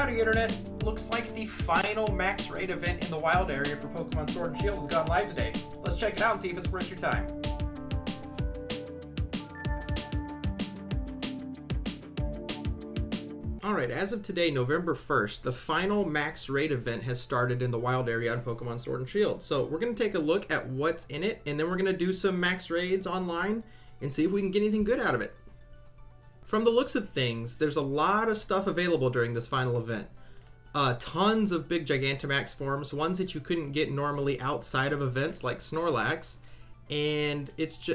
Howdy Internet! Looks like the final max raid event in the wild area for Pokemon Sword and Shield has gone live today. Let's check it out and see if it's worth your time. Alright, as of today, November 1st, the final max raid event has started in the wild area on Pokemon Sword and Shield. So we're going to take a look at what's in it, and then we're going to do some max raids online and see if we can get anything good out of it. From the looks of things, there's a lot of stuff available during this final event. Tons of big Gigantamax forms, ones that you couldn't get normally outside of events like Snorlax, and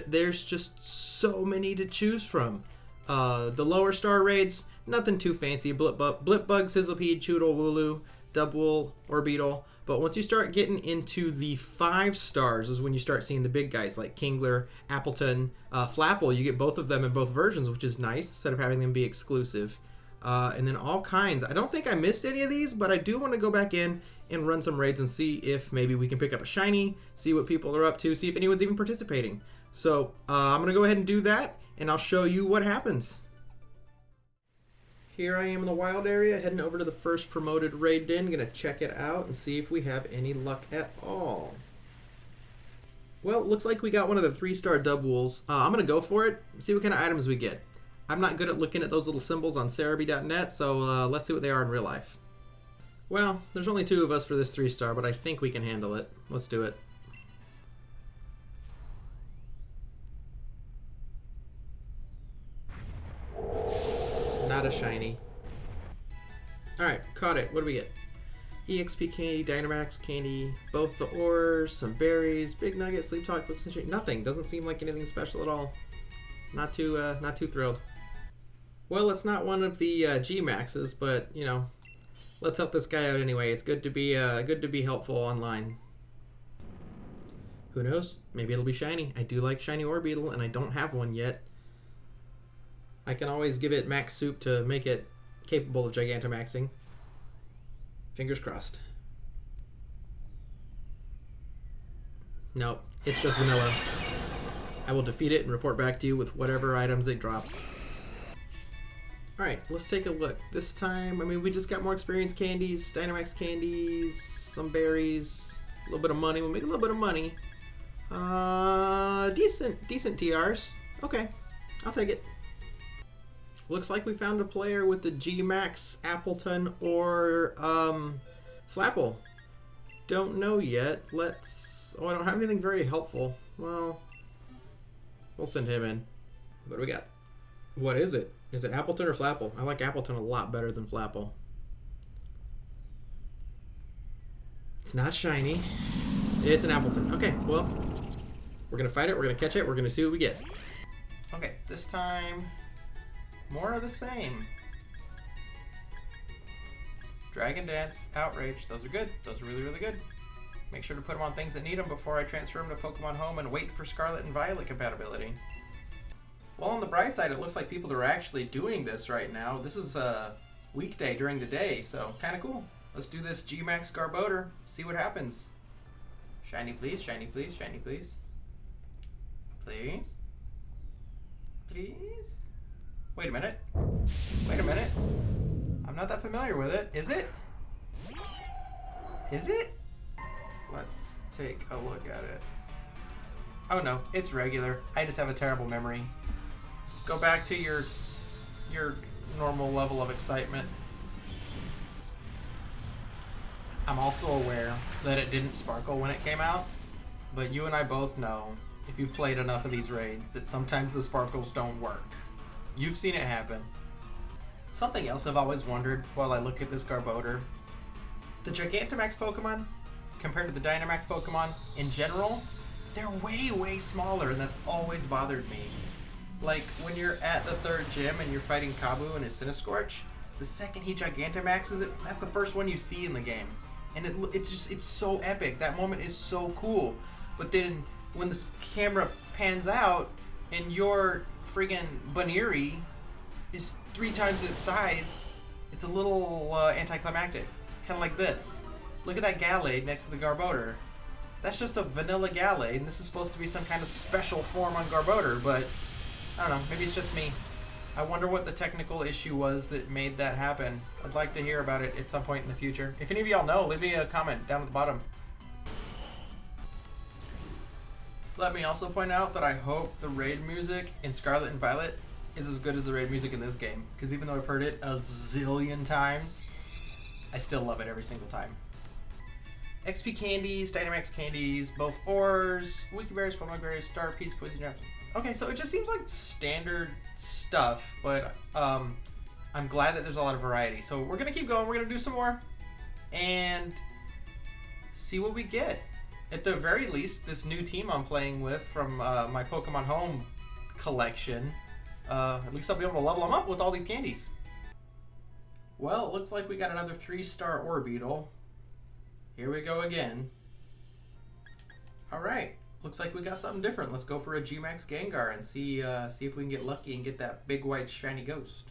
there's just so many to choose from. The lower star raids, nothing too fancy. Blipbug, Sizzlipede, Choodle, Wooloo, Dubwool, Orbeetle. But once you start getting into the 5 stars is when you start seeing the big guys like Kingler, Appleton, Flapple. You get both of them in both versions, which is nice, instead of having them be exclusive. And then all kinds. I don't think I missed any of these, but I do want to go back in and run some raids and see if maybe we can pick up a shiny, see what people are up to, see if anyone's even participating. So I'm going to go ahead and do that, and I'll show you what happens. Here I am in the wild area, heading over to the first promoted raid den. Gonna check it out and see if we have any luck at all. Well, it looks like we got one of the 3-star Dubwools. I'm gonna go for it, see what kind of items we get. I'm not good at looking at those little symbols on Cerebi.net, so let's see what they are in real life. Well, there's only 2 of us for this 3-star, but I think we can handle it. Let's do it. Not a shiny. Alright, caught it. What do we get? EXP candy, Dynamax candy, both the ores, some berries, big nugget, sleep talk, books and shit. Nothing. Doesn't seem like anything special at all. Not too thrilled. Well, it's not one of the G Maxes, but you know, let's help this guy out anyway. It's good to be helpful online. Who knows? Maybe it'll be shiny. I do like shiny Orbeetle, and I don't have one yet. I can always give it max soup to make it capable of Gigantamaxing. Fingers crossed. Nope, it's just vanilla. I will defeat it and report back to you with whatever items it drops. Alright, let's take a look. This time, I mean, we just got more experience candies, Dynamax candies, some berries, a little bit of money. We'll make a little bit of money. Decent TRs. Okay, I'll take it. Looks like we found a player with the G-Max, Appleton, or Flapple. Don't know yet. Oh, I don't have anything very helpful. Well, we'll send him in. What do we got? What is it? Is it Appleton or Flapple? I like Appleton a lot better than Flapple. It's not shiny. It's an Appleton. Okay, well, we're going to fight it. We're going to catch it. We're going to see what we get. Okay, this time... more of the same. Dragon Dance, Outrage, those are good. Those are really, really good. Make sure to put them on things that need them before I transfer them to Pokemon Home and wait for Scarlet and Violet compatibility. Well, on the bright side, it looks like people are actually doing this right now. This is a weekday during the day, so kind of cool. Let's do this G-Max Garbodor, see what happens. Shiny please, shiny please, shiny please. Please? Please? Wait a minute. Wait a minute. I'm not that familiar with it. Is it? Is it? Let's take a look at it. Oh no, it's regular. I just have a terrible memory. Go back to your normal level of excitement. I'm also aware that it didn't sparkle when it came out, but you and I both know, if you've played enough of these raids, that sometimes the sparkles don't work. You've seen it happen. Something else I've always wondered while I look at this Garbodor. The Gigantamax Pokemon, compared to the Dynamax Pokemon, in general, they're way, way smaller, and that's always bothered me. Like, when you're at the 3rd gym and you're fighting Kabu and his Cinescorch, the second he Gigantamaxes it, that's the first one you see in the game. And it's so epic. That moment is so cool. But then, when the camera pans out, and your friggin' Baneri is 3 times its size, it's a little anticlimactic. Kind of like this. Look at that Gallade next to the Garbodor. That's just a vanilla Gallade, and this is supposed to be some kind of special form on Garbodor, but I don't know, maybe it's just me. I wonder what the technical issue was that made that happen. I'd like to hear about it at some point in the future. If any of y'all know, leave me a comment down at the bottom. Let me also point out that I hope the raid music in Scarlet and Violet is as good as the raid music in this game. Because even though I've heard it a zillion times, I still love it every single time. XP candies, Dynamax candies, both ores, wiki berries, Pokemon berries, star peas, poison drops. Okay, so it just seems like standard stuff, but I'm glad that there's a lot of variety. So we're gonna keep going. We're gonna do some more and see what we get. At the very least, this new team I'm playing with from my Pokemon Home collection, at least I'll be able to level them up with all these candies. Well, it looks like we got another 3-star Orbeetle. Here we go again. All right, looks like we got something different. Let's go for a G-Max Gengar and see if we can get lucky and get that big white shiny ghost.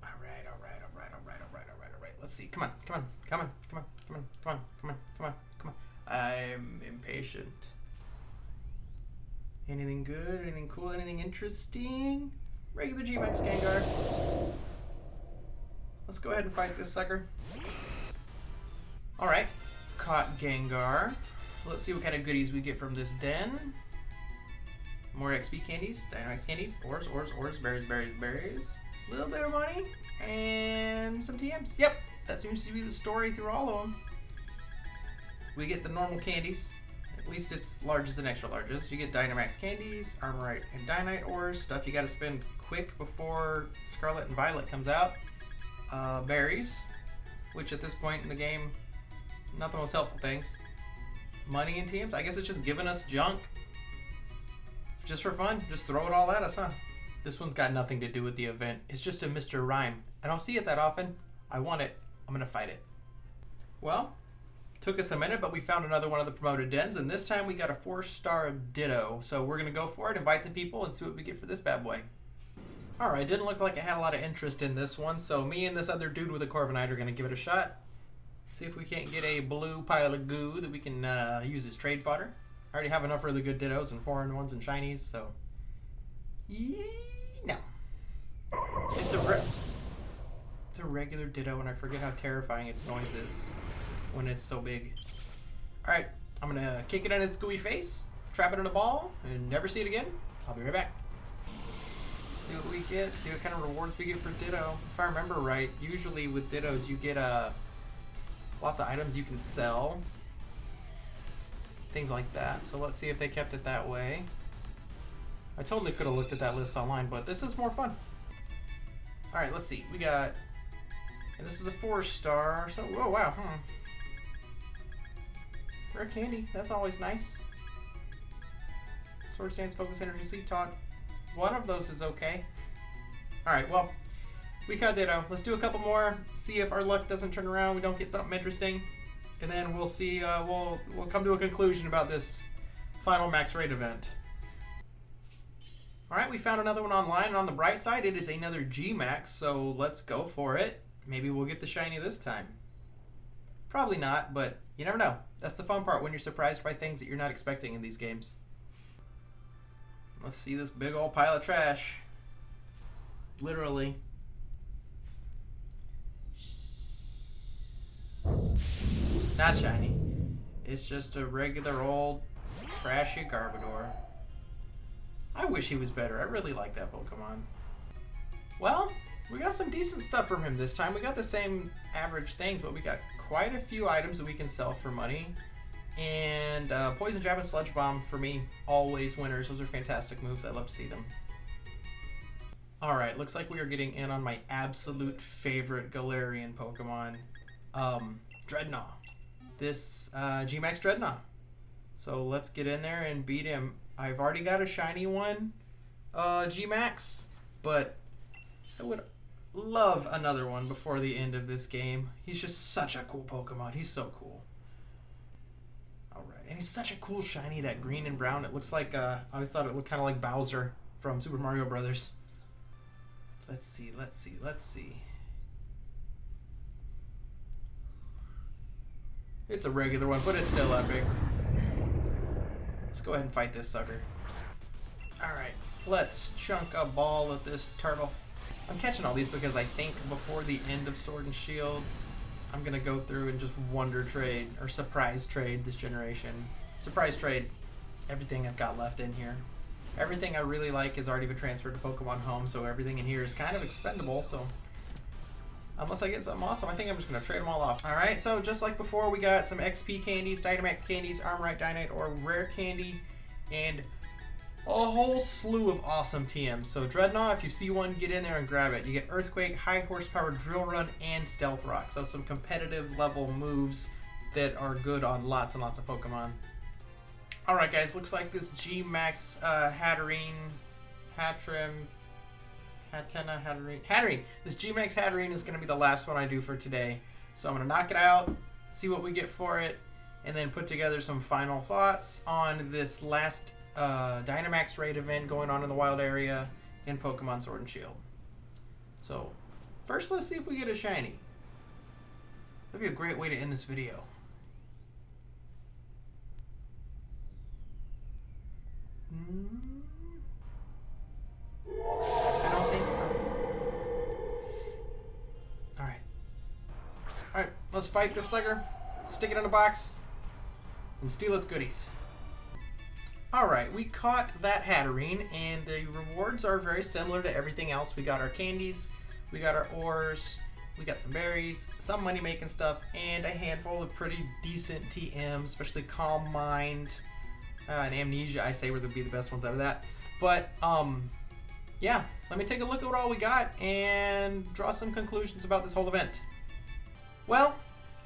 All right. Let's see. Come on. I'm impatient. Anything good? Anything cool? Anything interesting? Regular G-Max Gengar. Let's go ahead and fight this sucker. Alright, caught Gengar. Let's see what kind of goodies we get from this den. More XP candies, Dynamax candies, ores, berries. A little bit of money, and some TMs. Yep, that seems to be the story through all of them. We get the normal candies. At least it's larges and extra larges. You get Dynamax candies, Armorite and Dynite ores, stuff you gotta spend quick before Scarlet and Violet comes out. Berries, which at this point in the game, not the most helpful things. Money and TMs. I guess it's just giving us junk. Just for fun. Just throw it all at us, huh? This one's got nothing to do with the event. It's just a Mr. Rhyme. I don't see it that often. I want it. I'm gonna fight it. Well, took us a minute, but we found another one of the promoted dens, and this time we got a 4-star Ditto. So we're gonna go for it, invite some people, and see what we get for this bad boy. Alright, didn't look like I had a lot of interest in this one, so me and this other dude with a Corviknight are gonna give it a shot. See if we can't get a blue pile of goo that we can use as trade fodder. I already have enough really good Dittos and foreign ones and shinies, so... No. It's a regular Ditto, and I forget how terrifying its noise is when it's so big. Alright, I'm gonna kick it on its gooey face, trap it in a ball, and never see it again. I'll be right back. See what we get, see what kind of rewards we get for Ditto. If I remember right, usually with Dittos you get lots of items you can sell. Things like that. So let's see if they kept it that way. I totally could have looked at that list online, but this is more fun. Alright, let's see. We got... And this is a 4-star, so... Oh, wow. Rare candy. That's always nice. Sword Stance, Focus Energy, Sleep Talk. One of those is okay. Alright, well... We caught Ditto. Let's do a couple more. See if our luck doesn't turn around. We don't get something interesting. And then we'll see... We'll come to a conclusion about this final max raid event. Alright, we found another one online, and on the bright side, it is another G-Max, so let's go for it. Maybe we'll get the shiny this time. Probably not, but you never know. That's the fun part, when you're surprised by things that you're not expecting in these games. Let's see this big old pile of trash. Literally. Not shiny. It's just a regular old trashy Garbodor. I wish he was better. I really like that Pokemon. Well, we got some decent stuff from him this time. We got the same average things, but we got quite a few items that we can sell for money. And Poison Jab and Sludge Bomb, for me, always winners. Those are fantastic moves. I love to see them. Alright, looks like we are getting in on my absolute favorite Galarian Pokemon, Dreadnought. This G-Max Dreadnought. So let's get in there and beat him. I've already got a shiny one, G-Max, but I would love another one before the end of this game. He's just such a cool Pokemon. He's so cool. Alright, and he's such a cool shiny, that green and brown. It looks like, I always thought it looked kind of like Bowser from Super Mario Brothers. Let's see. It's a regular one, but it's still epic. Let's go ahead and fight this sucker. Alright, Let's chunk a ball at this turtle. I'm catching all these because I think before the end of Sword and Shield, I'm going to go through and just wonder trade or surprise trade this generation. Surprise trade everything I've got left in here. Everything I really like has already been transferred to Pokemon Home, so everything in here is kind of expendable, so unless I get something awesome, I think I'm just going to trade them all off. Alright, so just like before, we got some XP candies, Dynamax candies, Armorite, Dynamite, or Rare Candy, and a whole slew of awesome TMs. So Dreadnought, if you see one, get in there and grab it. You get Earthquake, High Horsepower, Drill Run, and Stealth Rock. So some competitive level moves that are good on lots and lots of Pokemon. Alright guys, looks like this G-Max Hatterene, this G-Max Hatterene is going to be the last one I do for today. So I'm going to knock it out, see what we get for it, and then put together some final thoughts on this last Dynamax raid event going on in the wild area in Pokemon Sword and Shield. So first, let's see if we get a shiny. That'd be a great way to end this video. I don't think so. Alright. Alright, let's fight this sucker, stick it in a box, and steal its goodies. Alright, we caught that Hatterene, and the rewards are very similar to everything else. We got our candies, we got our ores, we got some berries, some money making stuff, and a handful of pretty decent TMs, especially Calm Mind and Amnesia, I say, would be the best ones out of that. But, yeah, let me take a look at what all we got and draw some conclusions about this whole event. Well,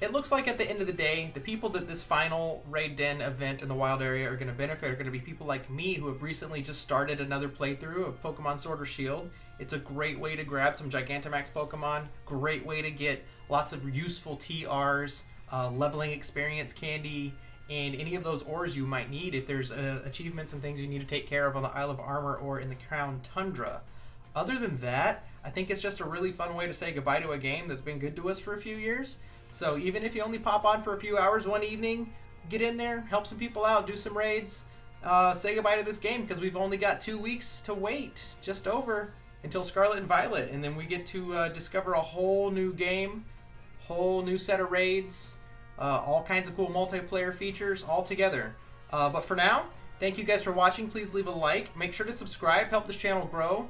it looks like at the end of the day, the people that this final Raid Den event in the wild area are going to benefit are going to be people like me who have recently just started another playthrough of Pokemon Sword or Shield. It's a great way to grab some Gigantamax Pokemon, great way to get lots of useful TRs, leveling experience candy, and any of those ores you might need if there's achievements and things you need to take care of on the Isle of Armor or in the Crown Tundra. Other than that, I think it's just a really fun way to say goodbye to a game that's been good to us for a few years. So even if you only pop on for a few hours one evening, get in there, help some people out, do some raids, say goodbye to this game, because we've only got 2 weeks to wait, just over, until Scarlet and Violet, and then we get to discover a whole new game, whole new set of raids, all kinds of cool multiplayer features all together. But for now, thank you guys for watching. Please leave a like. Make sure to subscribe. Help this channel grow.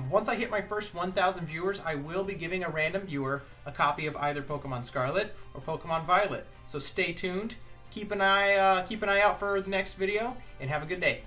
Once I hit my first 1,000 viewers, I will be giving a random viewer a copy of either Pokemon Scarlet or Pokemon Violet. So stay tuned. Keep an eye out for the next video, and have a good day.